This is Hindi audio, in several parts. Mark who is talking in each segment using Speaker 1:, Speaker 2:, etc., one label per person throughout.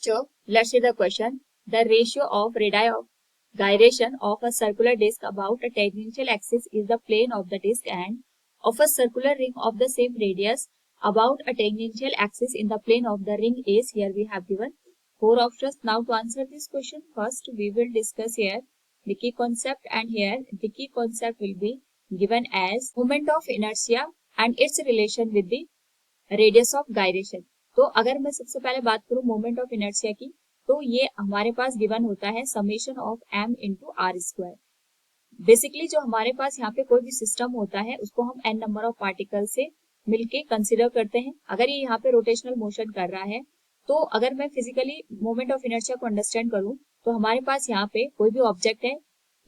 Speaker 1: So let's see the question. The ratio of radii of gyration of a circular disc about a tangential axis is the plane of the disc, and of a circular ring of the same radius about a tangential axis in the plane of the ring is. Here we have given four options. Now to answer this question, first we will discuss here the key concept, and here the key concept will be given as moment of inertia and its relation with the radius of gyration. तो अगर मैं सबसे पहले बात करूं मोमेंट ऑफ इनर्शिया की, तो ये हमारे पास गिवन होता है summation of m into r square. Basically जो हमारे पास यहाँ पे कोई भी सिस्टम होता है उसको हम n नंबर ऑफ पार्टिकल से मिलके कंसिडर करते हैं। अगर ये यहाँ पे रोटेशनल मोशन कर रहा है, तो अगर मैं फिजिकली मोमेंट ऑफ इनर्शिया को अंडरस्टैंड करूँ, तो हमारे पास यहाँ पे कोई भी ऑब्जेक्ट है,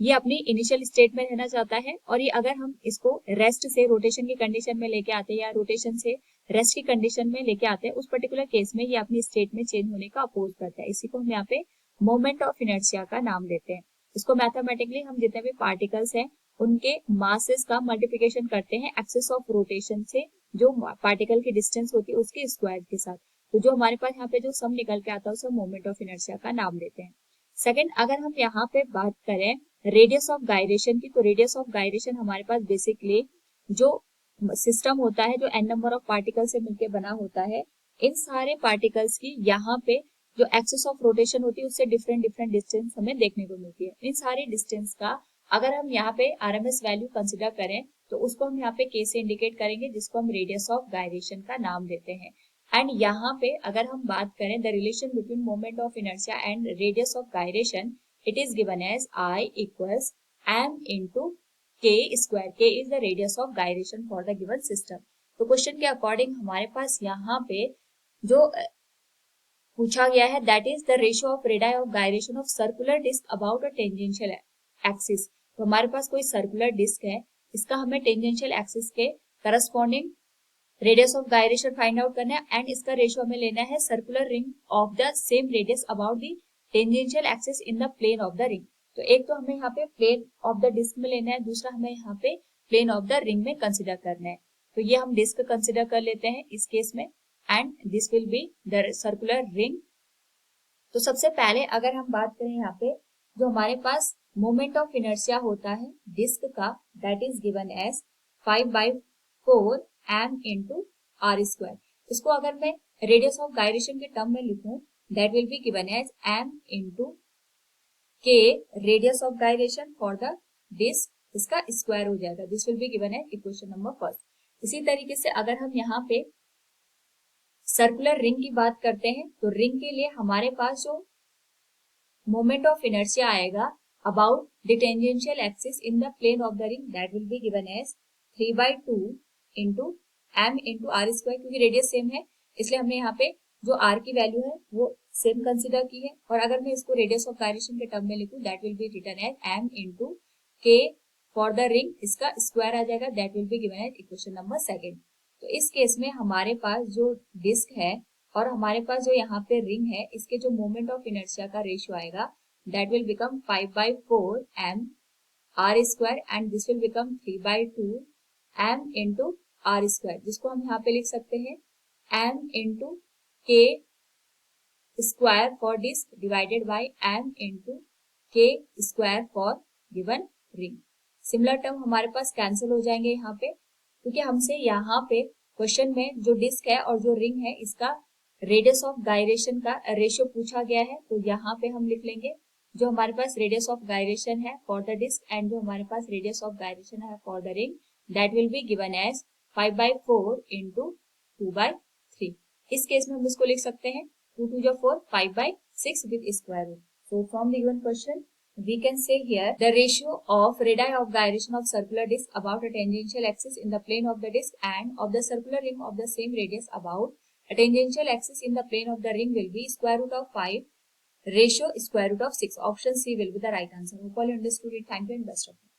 Speaker 1: ये अपनी इनिशियल स्टेट में रहना चाहता है, और ये अगर हम इसको रेस्ट से रोटेशन की कंडीशन में लेके आते हैं या रोटेशन से रेस्ट की कंडीशन में लेके आते हैं, उस पर्टिकुलर केस में ये अपनी स्टेट में चेंज होने का अपोज करता है। इसी को हम यहाँ पे मोमेंट ऑफ इनर्शिया का नाम देते हैं। इसको मैथमेटिकली हम जितने भी पार्टिकल्स हैं उनके मासेस का मल्टीप्लिकेशन करते हैं एक्सिस ऑफ रोटेशन से, जो पार्टिकल की डिस्टेंस होती है उसके स्क्वायर के साथ। तो जो हमारे पास यहाँ पे जो सम निकल के आता है उसे मोमेंट ऑफ इनर्शिया का नाम देते हैं। सेकंड, अगर हम यहाँ पे बात करें रेडियस ऑफ गायरेशन की, तो रेडियस ऑफ गायरेशन हमारे पास बेसिकली जो सिस्टम होता है जो n नंबर ऑफ पार्टिकल से मिलकर बना होता है, इन सारे पार्टिकल्स की यहाँ पे जो एक्सिस ऑफ रोटेशन होती है उससे डिफरेंट डिफरेंट डिस्टेंस हमें देखने को मिलती है। इन सारी डिस्टेंस का अगर हम यहाँ पे आरएमएस वैल्यू कंसिडर करें तो उसको हम यहाँ पे k से इंडिकेट करेंगे, जिसको हम रेडियस ऑफ गायरेशन का नाम देते हैं। एंड यहाँ पे अगर हम बात करें the relation between moment of inertia and radius of gyration, it is given as I equals m into k square. K is the radius of gyration for the given system. तो क्वेश्चन के अकॉर्डिंग हमारे पास यहाँ पे जो पूछा गया है that is the ratio of radii of gyration of circular disc about a tangential axis. तो हमारे पास कोई सर्कुलर डिस्क है, इसका हमें टेंजेंशियल एक्सिस के corresponding radius of gyration find out करना है, एंड इसका रेशियो हमें लेना है circular ring of the same radius about the tangential axis in the plane of the ring. तो एक तो हमें यहाँ पे प्लेन ऑफ द डिस्क में लेना है, दूसरा हमें यहाँ पे प्लेन ऑफ द रिंग में कंसिडर करना है। तो ये हम डिस्क कंसिडर कर लेते हैं इस केस में, and this will be the circular ring. तो सबसे पहले अगर हम बात करें यहाँ पे जो हमारे पास मोमेंट ऑफ इनर्शिया होता है डिस्क का, that is given as 5/4 m into r square. इसको अगर मैं रेडियस ऑफ गायरेशन के टर्म में लिखूं, that will be given as m into k radius of gyration for the disc, इसका स्क्वायर हो जाएगा। This will be given as equation number first. इसी तरीके से अगर हम यहाँ पे सर्कुलर रिंग की बात करते हैं, तो रिंग के लिए हमारे पास जो मोमेंट ऑफ इनर्शिया आएगा about the tangential axis in the plane of the ring, that will be given as 3/2 into m into r square. क्योंकि रेडियस सेम है इसलिए हमने यहाँ पे जो r की वैल्यू है वो सेम कंसिडर की है, और अगर मैं इसको रेडियस ऑफ गायरेशन के टर्म में लिखूं, that will be written as m into k for the ring, इसका स्क्वायर आ जाएगा, that will be given as equation number second. तो इस केस में हमारे पास जो डिस्क है और हमारे पास जो यहाँ पे रिंग है, इसके जो मोमेंट ऑफ इनर्शिया का रेशियो आएगा that will become 5/4 m r स्क्वायर, and this will become 3/2 m into r square, जिसको हम यहाँ पे लिख सकते हैं m into k square for disc divided by m into k square for given ring. Similar term हमारे पास कैंसिल हो जाएंगे यहाँ पे, क्योंकि हमसे यहाँ पे क्वेश्चन में जो डिस्क है और जो रिंग है इसका रेडियस ऑफ गायरेशन का रेशियो पूछा गया है। तो यहाँ पे हम लिख लेंगे जो हमारे पास रेडियस ऑफ गायरेशन है फॉर द डिस्क एंड जो हमारे पास रेडियस ऑफ गायरेशन है for the ring, that will be given as 5/4 into 2/3। इस केस में हम इसको लिख सकते हैं 2 2 जा 4, 5/6 with square root. So from the given question we can say here the ratio of radii of gyration of circular disc about a tangential axis in the plane of the disc and of the circular ring of the same radius about a tangential axis in the plane of the ring will be square root of 5 ratio square root of 6. Option C will be the right answer. Hope all you understood it. Thank you and best of luck.